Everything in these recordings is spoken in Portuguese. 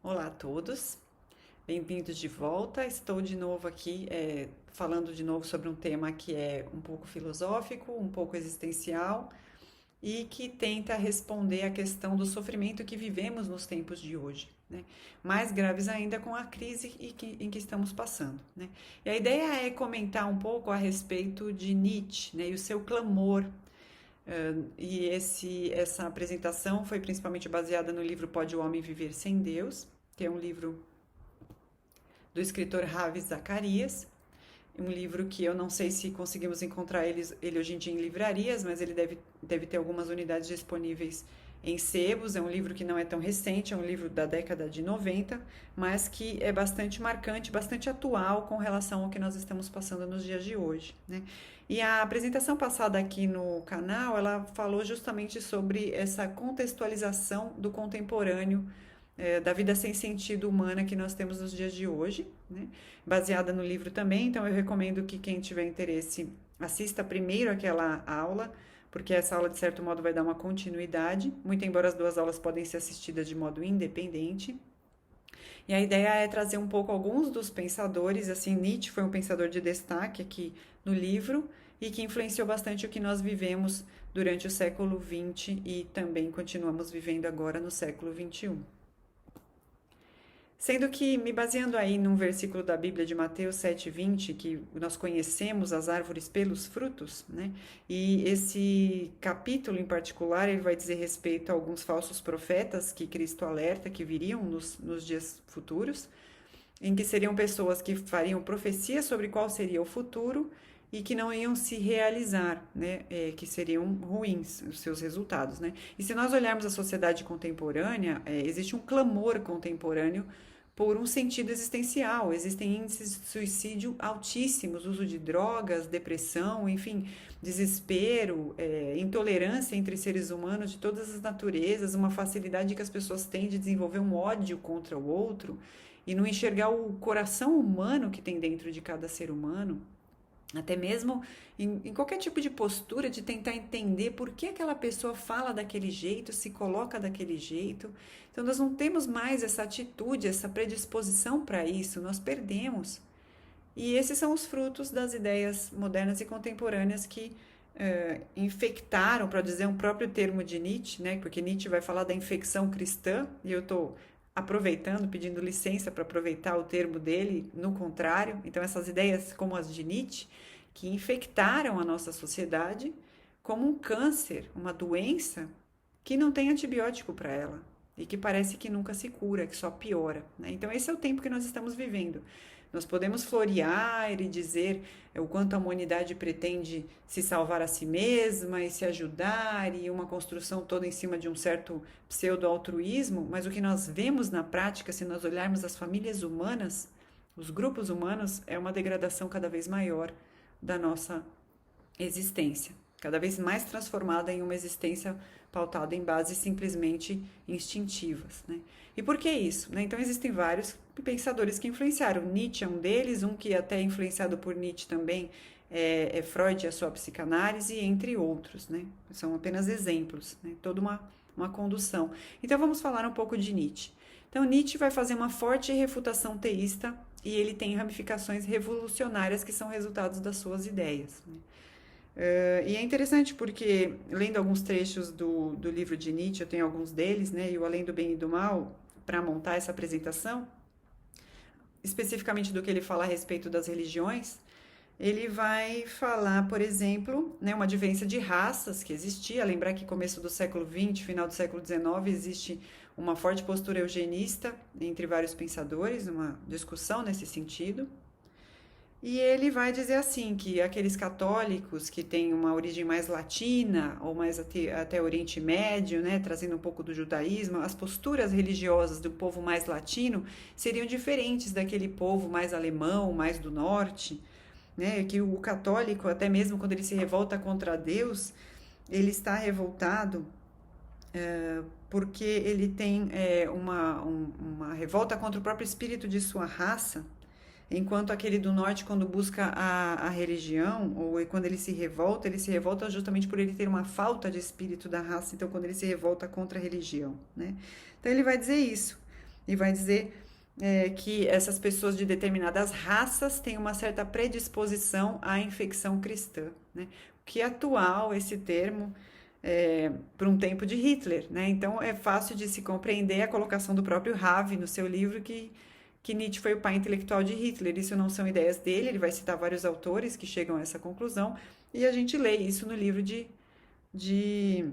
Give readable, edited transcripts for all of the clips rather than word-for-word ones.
Olá a todos, bem-vindos de volta. Estou de novo aqui falando de novo sobre um tema que é um pouco filosófico, um pouco existencial e que tenta responder à questão do sofrimento que vivemos nos tempos de hoje, né? Mais graves ainda com a crise em que estamos passando, né? E a ideia é comentar um pouco a respeito de Nietzsche, né, e o seu clamor. Essa apresentação foi principalmente baseada no livro Pode o Homem Viver Sem Deus, que é um livro do escritor Ravi Zacarias, um livro que eu não sei se conseguimos encontrar ele hoje em dia em livrarias, mas ele deve ter algumas unidades disponíveis em sebos. É um livro que não é tão recente, é um livro da década de 90, mas que é bastante marcante, bastante atual com relação ao que nós estamos passando nos dias de hoje, né? E a apresentação passada aqui no canal, ela falou justamente sobre essa contextualização do contemporâneo, da vida sem sentido humana que nós temos nos dias de hoje, né? Baseada no livro também, então eu recomendo que quem tiver interesse assista primeiro aquela aula, porque essa aula de certo modo vai dar uma continuidade, muito embora as duas aulas podem ser assistidas de modo independente. E a ideia é trazer um pouco alguns dos pensadores, assim, Nietzsche foi um pensador de destaque aqui no livro e que influenciou bastante o que nós vivemos durante o século XX e também continuamos vivendo agora no século XXI. Sendo que, me baseando aí num versículo da Bíblia de Mateus 7,20, que nós conhecemos as árvores pelos frutos, né? E esse capítulo em particular, ele vai dizer respeito a alguns falsos profetas que Cristo alerta que viriam nos dias futuros, em que seriam pessoas que fariam profecia sobre qual seria o futuro e que não iam se realizar, né? Que seriam ruins os seus resultados, né? E se nós olharmos a sociedade contemporânea, existe um clamor contemporâneo por um sentido existencial. Existem índices de suicídio altíssimos, uso de drogas, depressão, enfim, desespero, intolerância entre seres humanos de todas as naturezas, uma facilidade que as pessoas têm de desenvolver um ódio contra o outro e não enxergar o coração humano que tem dentro de cada ser humano, até mesmo em qualquer tipo de postura, de tentar entender por que aquela pessoa fala daquele jeito, se coloca daquele jeito. Então, nós não temos mais essa atitude, essa predisposição para isso, nós perdemos. E esses são os frutos das ideias modernas e contemporâneas que infectaram, para dizer um próprio termo de Nietzsche, né? Porque Nietzsche vai falar da infecção cristã, e eu estou aproveitando, pedindo licença para aproveitar o termo dele, no contrário. Então, essas ideias como as de Nietzsche, que infectaram a nossa sociedade como um câncer, uma doença que não tem antibiótico para ela e que parece que nunca se cura, que só piora, né? Então, esse é o tempo que nós estamos vivendo. Nós podemos florear e dizer o quanto a humanidade pretende se salvar a si mesma e se ajudar, e uma construção toda em cima de um certo pseudo-altruísmo, mas o que nós vemos na prática, se nós olharmos as famílias humanas, os grupos humanos, é uma degradação cada vez maior da nossa existência, cada vez mais transformada em uma existência pautada em bases simplesmente instintivas, né? E por que isso, né? Então existem vários pensadores que influenciaram. Nietzsche é um deles, um que até é influenciado por Nietzsche também é Freud e a sua psicanálise, entre outros, né? São apenas exemplos, né? Toda uma condução. Então vamos falar um pouco de Nietzsche. Então Nietzsche vai fazer uma forte refutação teísta e ele tem ramificações revolucionárias que são resultados das suas ideias, né? E é interessante porque, lendo alguns trechos do livro de Nietzsche, eu tenho alguns deles, né, e o Além do Bem e do Mal, para montar essa apresentação, especificamente do que ele fala a respeito das religiões, ele vai falar, por exemplo, né, uma diferença de raças que existia. Lembrar que começo do século XX, final do século XIX, existe uma forte postura eugenista entre vários pensadores, uma discussão nesse sentido. E ele vai dizer assim, que aqueles católicos que têm uma origem mais latina, ou mais até Oriente Médio, né, trazendo um pouco do judaísmo, as posturas religiosas do povo mais latino seriam diferentes daquele povo mais alemão, mais do norte, né, que o católico, até mesmo quando ele se revolta contra Deus, ele está revoltado porque ele tem uma revolta contra o próprio espírito de sua raça, enquanto aquele do norte, quando busca a religião, ou quando ele se revolta justamente por ele ter uma falta de espírito da raça, então quando ele se revolta contra a religião, né? Então ele vai dizer isso. e vai dizer que essas pessoas de determinadas raças têm uma certa predisposição à infecção cristã, né? Que é atual esse termo para um tempo de Hitler, né? Então é fácil de se compreender a colocação do próprio Ravi no seu livro que Nietzsche foi o pai intelectual de Hitler. Isso não são ideias dele, ele vai citar vários autores que chegam a essa conclusão, e a gente lê isso no livro de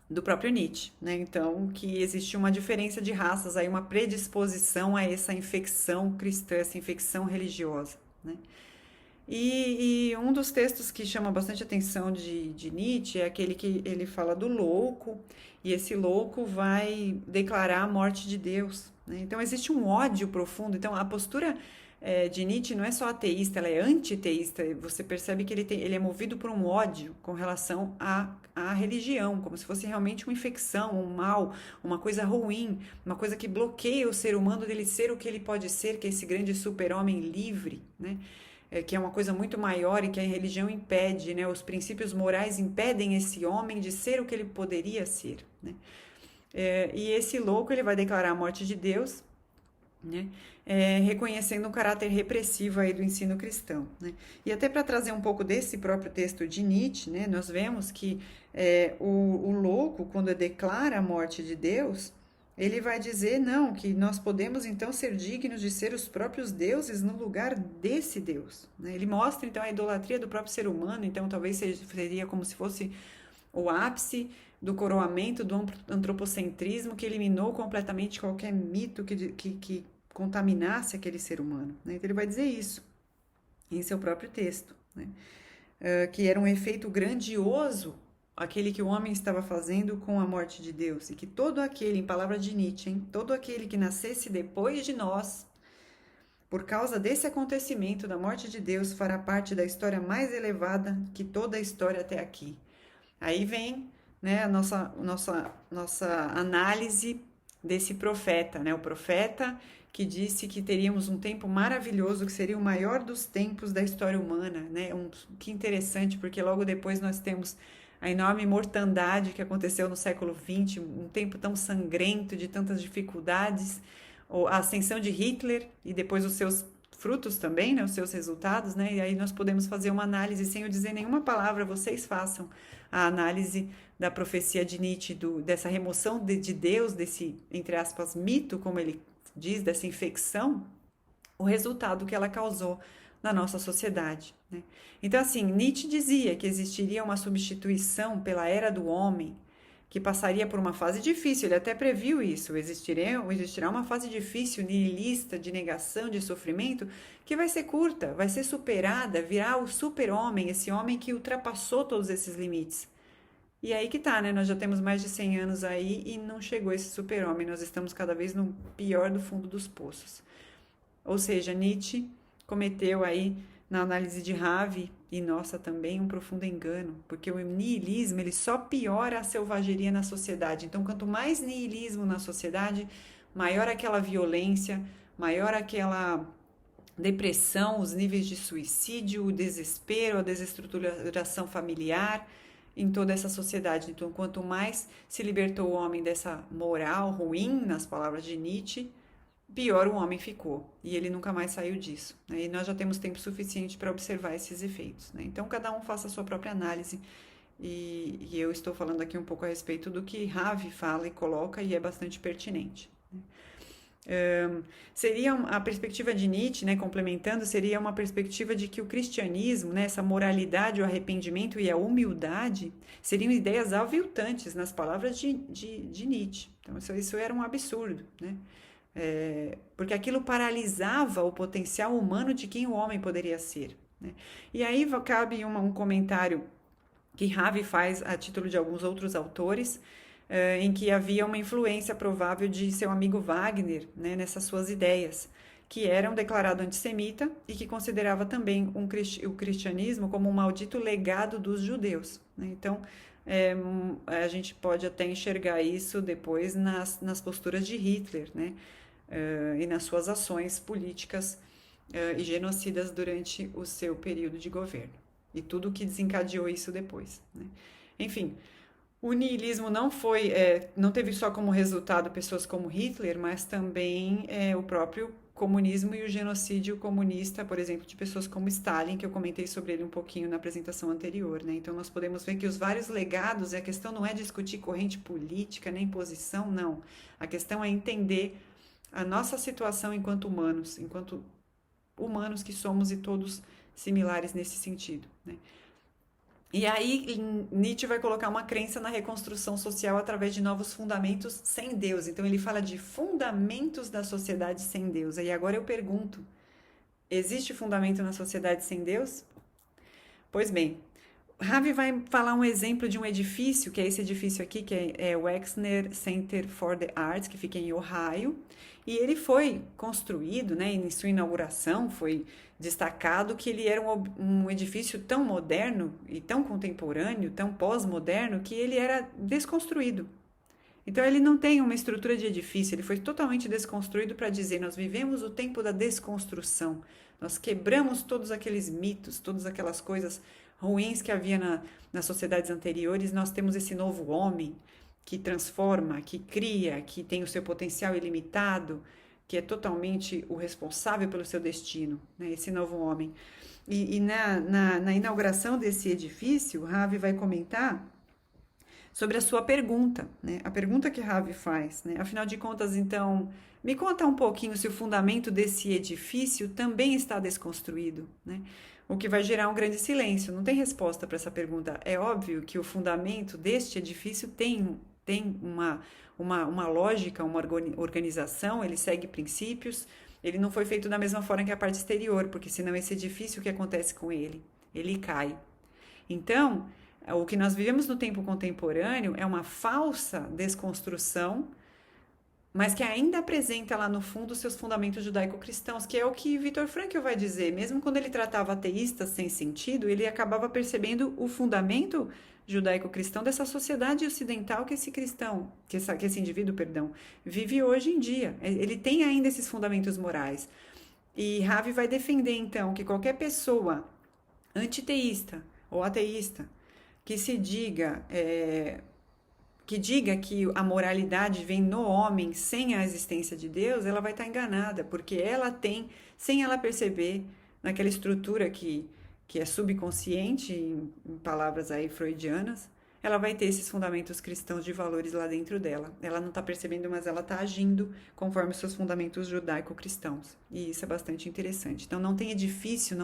do próprio Nietzsche, né? Então, que existe uma diferença de raças, aí uma predisposição a essa infecção cristã, essa infecção religiosa, né? E um dos textos que chama bastante atenção de Nietzsche é aquele que ele fala do louco, e esse louco vai declarar a morte de Deus, né? Então existe um ódio profundo. Então a postura de Nietzsche não é só ateísta, ela é antiteísta. Você percebe que ele é movido por um ódio com relação à religião, como se fosse realmente uma infecção, um mal, uma coisa ruim, uma coisa que bloqueia o ser humano dele ser o que ele pode ser, que é esse grande super-homem livre, né? Que é uma coisa muito maior e que a religião impede, né? Os princípios morais impedem esse homem de ser o que ele poderia ser, né? E esse louco ele vai declarar a morte de Deus, né? Reconhecendo um caráter repressivo aí do ensino cristão, né? E até para trazer um pouco desse próprio texto de Nietzsche, né? Nós vemos que o louco, quando declara a morte de Deus, ele vai dizer, não, que nós podemos então ser dignos de ser os próprios deuses no lugar desse Deus, né? Ele mostra então a idolatria do próprio ser humano, então talvez seria como se fosse o ápice do coroamento do antropocentrismo que eliminou completamente qualquer mito que contaminasse aquele ser humano, né? Então ele vai dizer isso em seu próprio texto, né? Que era um efeito grandioso aquele que o homem estava fazendo com a morte de Deus, e que todo aquele, em palavras de Nietzsche, hein, todo aquele que nascesse depois de nós, por causa desse acontecimento da morte de Deus, fará parte da história mais elevada que toda a história até aqui. Aí vem, né, a nossa análise desse profeta, né, o profeta que disse que teríamos um tempo maravilhoso, que seria o maior dos tempos da história humana, né? Que interessante, porque logo depois nós temos a enorme mortandade que aconteceu no século XX, um tempo tão sangrento, de tantas dificuldades, a ascensão de Hitler e depois os seus frutos também, né, os seus resultados, né? E aí nós podemos fazer uma análise sem eu dizer nenhuma palavra, vocês façam a análise da profecia de Nietzsche, dessa remoção de Deus, desse, entre aspas, mito, como ele diz, dessa infecção, o resultado que ela causou na nossa sociedade, né? Então, assim, Nietzsche dizia que existiria uma substituição pela era do homem, que passaria por uma fase difícil, ele até previu isso, existirá uma fase difícil, nihilista, de negação, de sofrimento, que vai ser curta, vai ser superada, virá o super-homem, esse homem que ultrapassou todos esses limites. E aí que tá, né? Nós já temos mais de 100 anos aí e não chegou esse super-homem, nós estamos cada vez no pior do fundo dos poços. Ou seja, Nietzsche cometeu aí, na análise de Ravi e nossa também, um profundo engano, porque o niilismo ele só piora a selvageria na sociedade. Então, quanto mais niilismo na sociedade, maior aquela violência, maior aquela depressão, os níveis de suicídio, o desespero, a desestruturação familiar em toda essa sociedade. Então, quanto mais se libertou o homem dessa moral ruim, nas palavras de Nietzsche, pior o homem ficou, e ele nunca mais saiu disso, né? E nós já temos tempo suficiente para observar esses efeitos, né? Então, cada um faça a sua própria análise, e eu estou falando aqui um pouco a respeito do que Ravi fala e coloca, e é bastante pertinente, né? Seria a perspectiva de Nietzsche, né, complementando, seria uma perspectiva de que o cristianismo, né, essa moralidade, o arrependimento e a humildade seriam ideias aviltantes nas palavras de Nietzsche. Então, isso era um absurdo, né? Porque aquilo paralisava o potencial humano de quem o homem poderia ser, né? E aí cabe um comentário que Ravi faz a título de alguns outros autores, em que havia uma influência provável de seu amigo Wagner, né, nessas suas ideias, que era um declarado antissemita e que considerava também o cristianismo como um maldito legado dos judeus, né? Então, a gente pode até enxergar isso depois nas posturas de Hitler, né? E nas suas ações políticas e genocidas durante o seu período de governo. E tudo o que desencadeou isso depois, né? Enfim, O niilismo não teve só como resultado pessoas como Hitler, mas também o próprio comunismo e o genocídio comunista, por exemplo, de pessoas como Stalin, que eu comentei sobre ele um pouquinho na apresentação anterior, né? Então nós podemos ver que os vários legados, e a questão não é discutir corrente política nem posição, não. A questão é entender a nossa situação enquanto humanos que somos e todos similares nesse sentido, né? E aí Nietzsche vai colocar uma crença na reconstrução social através de novos fundamentos sem Deus. Então ele fala de fundamentos da sociedade sem Deus. E agora eu pergunto: existe fundamento na sociedade sem Deus? Pois bem, Ravi vai falar um exemplo de um edifício, que é esse edifício aqui, que é o Exner Center for the Arts, que fica em Ohio, e ele foi construído, né, em sua inauguração foi destacado que ele era um edifício tão moderno e tão contemporâneo, tão pós-moderno, que ele era desconstruído. Então ele não tem uma estrutura de edifício, ele foi totalmente desconstruído para dizer, nós vivemos o tempo da desconstrução. Nós quebramos todos aqueles mitos, todas aquelas coisas ruins que havia nas sociedades anteriores. Nós temos esse novo homem que transforma, que cria, que tem o seu potencial ilimitado, que é totalmente o responsável pelo seu destino, né? Esse novo homem. E na inauguração desse edifício, Ravi vai comentar sobre a sua pergunta, né? A pergunta que Ravi faz, né? Afinal de contas, então, me conta um pouquinho se o fundamento desse edifício também está desconstruído, né? O que vai gerar um grande silêncio. Não tem resposta para essa pergunta. É óbvio que o fundamento deste edifício tem uma lógica, uma organização, ele segue princípios, ele não foi feito da mesma forma que a parte exterior, porque senão esse edifício, o que acontece com ele? Ele cai. Então, o que nós vivemos no tempo contemporâneo é uma falsa desconstrução, mas que ainda apresenta lá no fundo seus fundamentos judaico-cristãos, que é o que Viktor Frankl vai dizer. Mesmo quando ele tratava ateístas sem sentido, ele acabava percebendo o fundamento judaico-cristão dessa sociedade ocidental que esse indivíduo, perdão, vive hoje em dia. Ele tem ainda esses fundamentos morais. E Ravi vai defender, então, que qualquer pessoa antiteísta ou ateísta que se diga que a moralidade vem no homem sem a existência de Deus, ela vai estar enganada, porque ela tem, sem ela perceber, naquela estrutura que é subconsciente, em palavras aí freudianas, ela vai ter esses fundamentos cristãos de valores lá dentro dela. Ela não está percebendo, mas ela está agindo conforme os seus fundamentos judaico-cristãos. E isso é bastante interessante. Então não tem edifício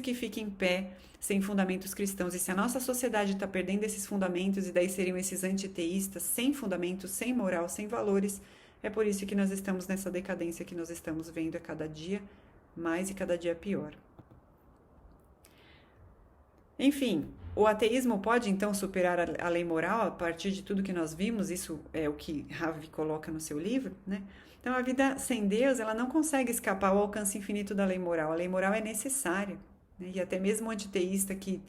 que fique em pé sem fundamentos cristãos. E se a nossa sociedade está perdendo esses fundamentos, e daí seriam esses antiteístas, sem fundamentos, sem moral, sem valores, é por isso que nós estamos nessa decadência que nós estamos vendo a cada dia mais e cada dia pior. Enfim, o ateísmo pode então superar a lei moral a partir de tudo que nós vimos, isso é o que Ravi coloca no seu livro, né? Então a vida sem Deus, ela não consegue escapar ao alcance infinito da lei moral. A lei moral é necessária, né? E até mesmo o antiteísta que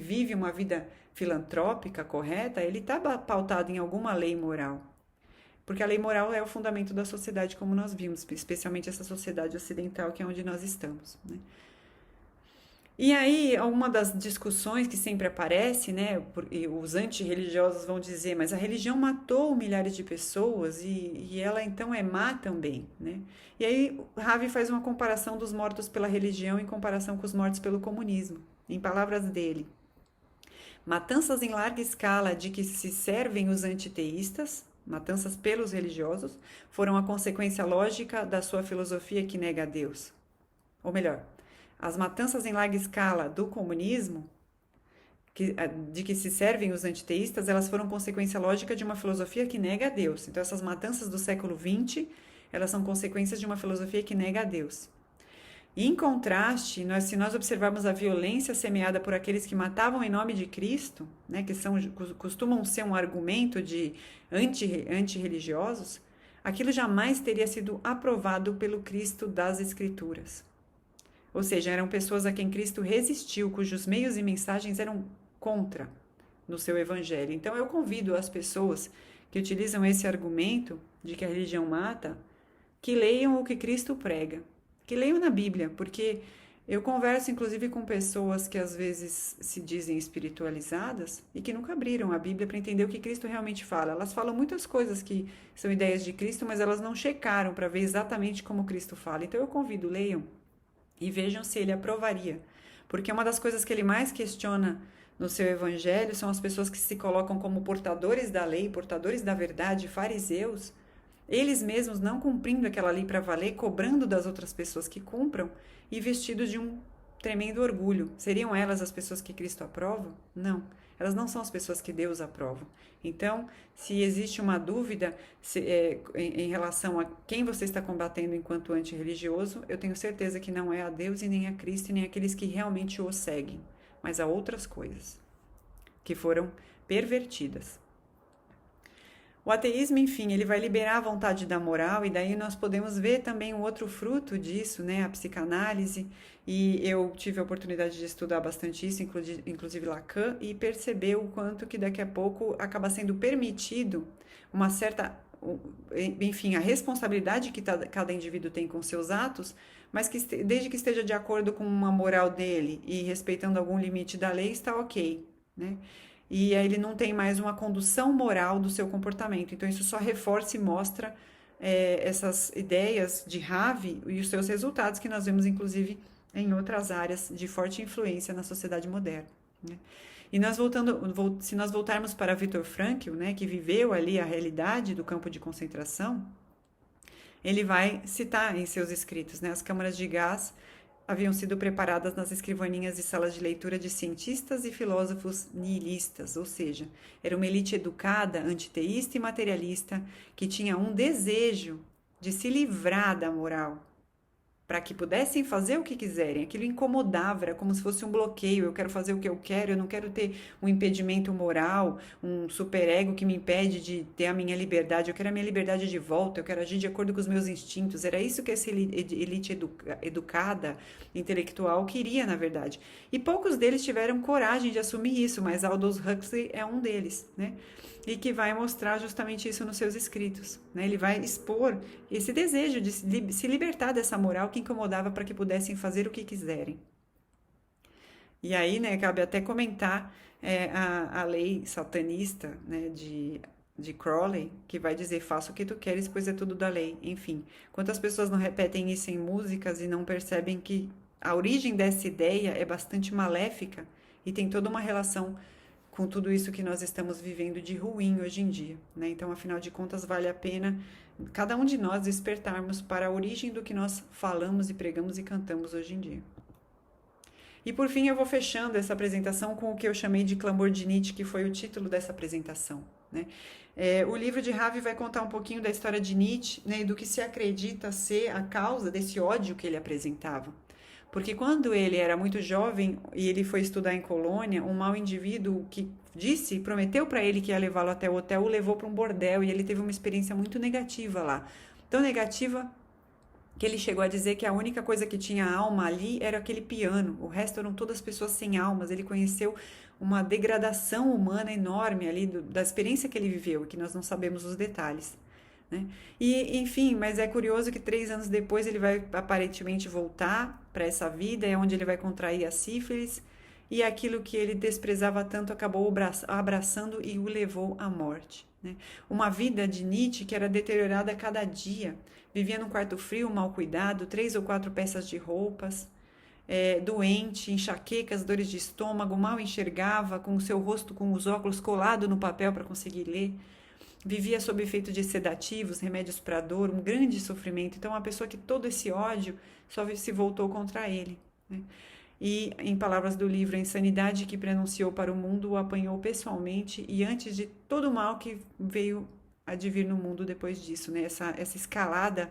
vive uma vida filantrópica correta, ele está pautado em alguma lei moral. Porque a lei moral é o fundamento da sociedade como nós vimos, especialmente essa sociedade ocidental que é onde nós estamos, né? E aí, uma das discussões que sempre aparece, né, e os antirreligiosos vão dizer, mas a religião matou milhares de pessoas e ela então é má também, né? E aí, Ravi faz uma comparação dos mortos pela religião em comparação com os mortos pelo comunismo. Em palavras dele, matanças em larga escala de que se servem os antiteístas, matanças pelos religiosos, foram a consequência lógica da sua filosofia que nega a Deus. Ou melhor, as matanças em larga escala do comunismo, de que se servem os antiteístas, elas foram consequência lógica de uma filosofia que nega a Deus. Então, essas matanças do século XX, elas são consequências de uma filosofia que nega a Deus. E, em contraste, se nós observarmos a violência semeada por aqueles que matavam em nome de Cristo, né, que costumam ser um argumento de antirreligiosos, aquilo jamais teria sido aprovado pelo Cristo das Escrituras. Ou seja, eram pessoas a quem Cristo resistiu, cujos meios e mensagens eram contra no seu evangelho. Então eu convido as pessoas que utilizam esse argumento de que a religião mata, que leiam o que Cristo prega, que leiam na Bíblia, porque Eu converso, inclusive, com pessoas que às vezes se dizem espiritualizadas e que nunca abriram a Bíblia para entender o que Cristo realmente fala. Elas falam muitas coisas que são ideias de Cristo, mas elas não checaram para ver exatamente como Cristo fala. Então eu convido, leiam e vejam se ele aprovaria. Porque uma das coisas que ele mais questiona no seu evangelho são as pessoas que se colocam como portadores da lei, portadores da verdade, fariseus, eles mesmos não cumprindo aquela lei para valer, cobrando das outras pessoas que cumpram e vestidos de um tremendo orgulho. Seriam elas as pessoas que Cristo aprova? Não. Elas não são as pessoas que Deus aprova. Então, se existe uma dúvida em relação a quem você está combatendo enquanto antirreligioso, eu tenho certeza que não é a Deus e nem a Cristo e nem aqueles que realmente o seguem, mas a outras coisas que foram pervertidas. O ateísmo, enfim, ele vai liberar a vontade da moral, e daí nós podemos ver também um outro fruto disso, né, a psicanálise, e eu tive a oportunidade de estudar bastante isso, inclusive Lacan, e perceber o quanto que daqui a pouco acaba sendo permitido uma certa, enfim, a responsabilidade que cada indivíduo tem com seus atos, mas que desde que esteja de acordo com uma moral dele e respeitando algum limite da lei, está ok, né? E aí ele não tem mais uma condução moral do seu comportamento. Então isso só reforça e mostra essas ideias de Ravi e os seus resultados que nós vemos inclusive em outras áreas de forte influência na sociedade moderna, né? E se nós voltarmos para Viktor Frankl, né, que viveu ali a realidade do campo de concentração, ele vai citar em seus escritos, né, as câmaras de gás haviam sido preparadas nas escrivaninhas e salas de leitura de cientistas e filósofos nihilistas, ou seja, era uma elite educada, antiteísta e materialista, que tinha um desejo de se livrar da moral, para que pudessem fazer o que quiserem. Aquilo incomodava, era como se fosse um bloqueio. Eu quero fazer o que eu quero, eu não quero ter um impedimento moral, um superego que me impede de ter a minha liberdade. Eu quero a minha liberdade de volta, eu quero agir de acordo com os meus instintos. Era isso que essa elite educada, intelectual, queria, na verdade. E poucos deles tiveram coragem de assumir isso, mas Aldous Huxley é um deles, né? E que vai mostrar justamente isso nos seus escritos, né? Ele vai expor esse desejo de se libertar dessa moral que incomodava para que pudessem fazer o que quiserem. E aí, né, cabe até comentar a lei satanista, né, de Crowley, que vai dizer: faça o que tu queres, pois é tudo da lei. Enfim, quantas pessoas não repetem isso em músicas e não percebem que a origem dessa ideia é bastante maléfica e tem toda uma relação com tudo isso que nós estamos vivendo de ruim hoje em dia, né? Então, afinal de contas, vale a pena cada um de nós despertarmos para a origem do que nós falamos e pregamos e cantamos hoje em dia. E por fim, eu vou fechando essa apresentação com o que eu chamei de Clamor de Nietzsche, que foi o título dessa apresentação, né? O livro de Ravi vai contar um pouquinho da história de Nietzsche, né, e do que se acredita ser a causa desse ódio que ele apresentava. Porque quando ele era muito jovem e ele foi estudar em Colônia, um mau indivíduo que prometeu para ele que ia levá-lo até o hotel, o levou para um bordel e ele teve uma experiência muito negativa lá. Tão negativa que ele chegou a dizer que a única coisa que tinha alma ali era aquele piano. O resto eram todas pessoas sem almas. Ele conheceu uma degradação humana enorme ali da experiência que ele viveu, que nós não sabemos os detalhes, né? E, enfim, mas é curioso que 3 anos depois ele vai aparentemente voltar para essa vida, é onde ele vai contrair a sífilis, e aquilo que ele desprezava tanto acabou abraçando e o levou à morte, né? Uma vida de Nietzsche que era deteriorada a cada dia, vivia num quarto frio, mal cuidado, 3 ou 4 peças de roupas, doente, enxaquecas, dores de estômago, mal enxergava, com o seu rosto com os óculos colado no papel para conseguir ler. Vivia sob efeito de sedativos, remédios para dor, um grande sofrimento. Então, uma pessoa que todo esse ódio só se voltou contra ele, né? E, em palavras do livro, a insanidade que prenunciou para o mundo o apanhou pessoalmente e antes de todo o mal que veio advir no mundo depois disso, né? Essa escalada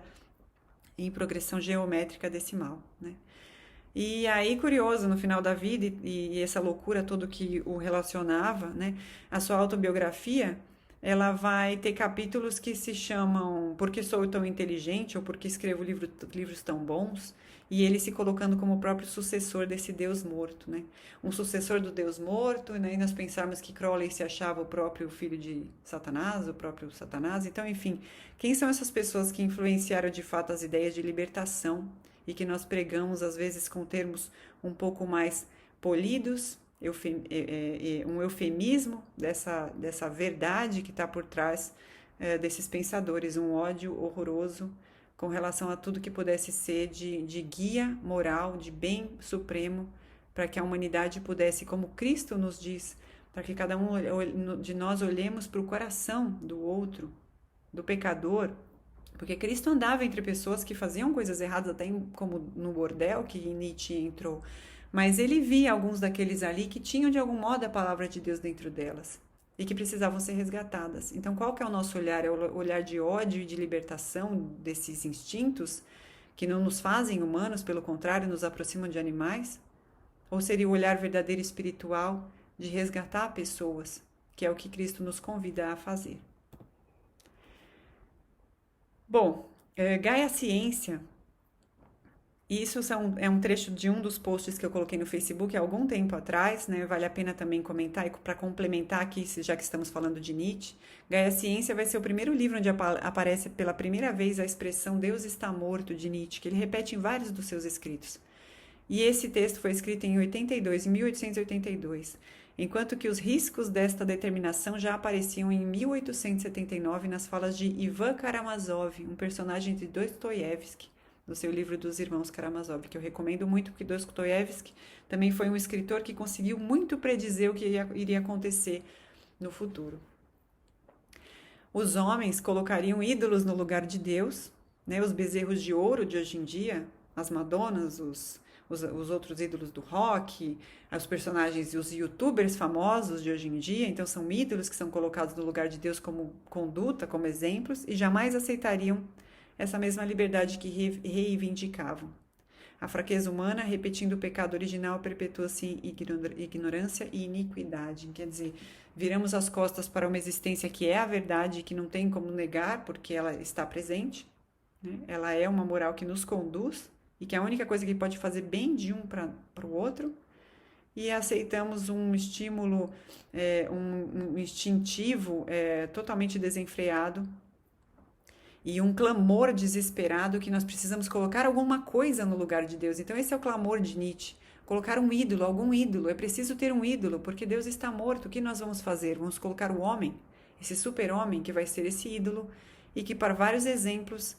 em progressão geométrica desse mal, né? E aí, curioso, no final da vida e essa loucura toda que o relacionava, né? A sua autobiografia, ela vai ter capítulos que se chamam Por que sou tão inteligente ou Por que escrevo livros tão bons, e ele se colocando como o próprio sucessor desse Deus morto, né? Um sucessor do Deus morto, né? E nós pensarmos que Crowley se achava o próprio filho de Satanás, o próprio Satanás. Então, enfim, quem são essas pessoas que influenciaram de fato as ideias de libertação e que nós pregamos às vezes com termos um pouco mais polidos, um eufemismo dessa verdade que está por trás desses pensadores, um ódio horroroso com relação a tudo que pudesse ser de guia moral, de bem supremo, para que a humanidade pudesse, como Cristo nos diz, para que cada um de nós olhemos para o coração do outro, do pecador, porque Cristo andava entre pessoas que faziam coisas erradas, até como no bordel que Nietzsche entrou, mas ele via alguns daqueles ali que tinham de algum modo a palavra de Deus dentro delas e que precisavam ser resgatadas. Então, qual que é o nosso olhar? É o olhar de ódio e de libertação desses instintos que não nos fazem humanos, pelo contrário, nos aproximam de animais? Ou seria o olhar verdadeiro espiritual de resgatar pessoas, que é o que Cristo nos convida a fazer? Bom, Gaia Ciência, isso é um trecho de um dos posts que eu coloquei no Facebook há algum tempo atrás, né? Vale a pena também comentar, e para complementar aqui, já que estamos falando de Nietzsche, Gaia Ciência vai ser o primeiro livro onde aparece pela primeira vez a expressão Deus está morto, de Nietzsche, que ele repete em vários dos seus escritos. E esse texto foi escrito em 1882, enquanto que os riscos desta determinação já apareciam em 1879 nas falas de Ivan Karamazov, um personagem de Dostoiévski, do seu livro dos Irmãos Karamazov, que eu recomendo muito, porque Dostoiévski também foi um escritor que conseguiu muito predizer o que iria acontecer no futuro. Os homens colocariam ídolos no lugar de Deus, né? Os bezerros de ouro de hoje em dia, as Madonas, os outros ídolos do rock, os personagens e os youtubers famosos de hoje em dia, então são ídolos que são colocados no lugar de Deus como conduta, como exemplos, e jamais aceitariam essa mesma liberdade que reivindicavam. A fraqueza humana, repetindo o pecado original, perpetua-se ignorância e iniquidade. Quer dizer, viramos as costas para uma existência que é a verdade e que não tem como negar, porque ela está presente, né? Ela é uma moral que nos conduz e que é a única coisa que pode fazer bem de um para o outro, e aceitamos um estímulo, um instintivo totalmente desenfreado e um clamor desesperado que nós precisamos colocar alguma coisa no lugar de Deus. Então esse é o clamor de Nietzsche, colocar um ídolo, algum ídolo. É preciso ter um ídolo, porque Deus está morto. O que nós vamos fazer? Vamos colocar o homem, esse super-homem que vai ser esse ídolo, e que para vários exemplos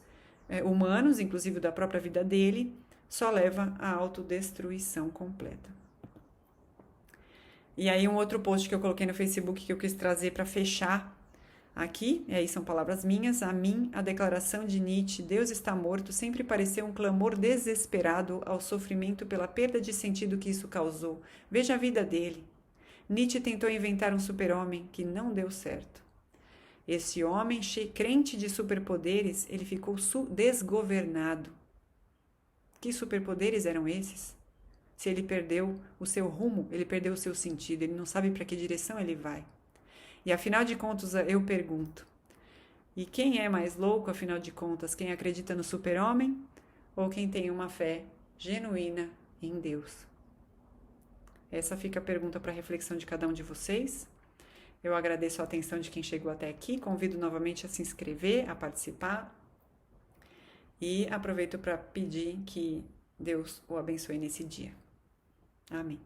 humanos, inclusive da própria vida dele, só leva à autodestruição completa. E aí um outro post que eu coloquei no Facebook que eu quis trazer para fechar aqui, e aí são palavras minhas, a mim, a declaração de Nietzsche, Deus está morto, sempre pareceu um clamor desesperado ao sofrimento pela perda de sentido que isso causou. Veja a vida dele. Nietzsche tentou inventar um super-homem que não deu certo. Esse homem, crente de superpoderes, ele ficou desgovernado. Que superpoderes eram esses? Se ele perdeu o seu rumo, ele perdeu o seu sentido, ele não sabe para que direção ele vai. E afinal de contas, eu pergunto, e quem é mais louco, afinal de contas? Quem acredita no super-homem ou quem tem uma fé genuína em Deus? Essa fica a pergunta para a reflexão de cada um de vocês. Eu agradeço a atenção de quem chegou até aqui, convido novamente a se inscrever, a participar e aproveito para pedir que Deus o abençoe nesse dia. Amém.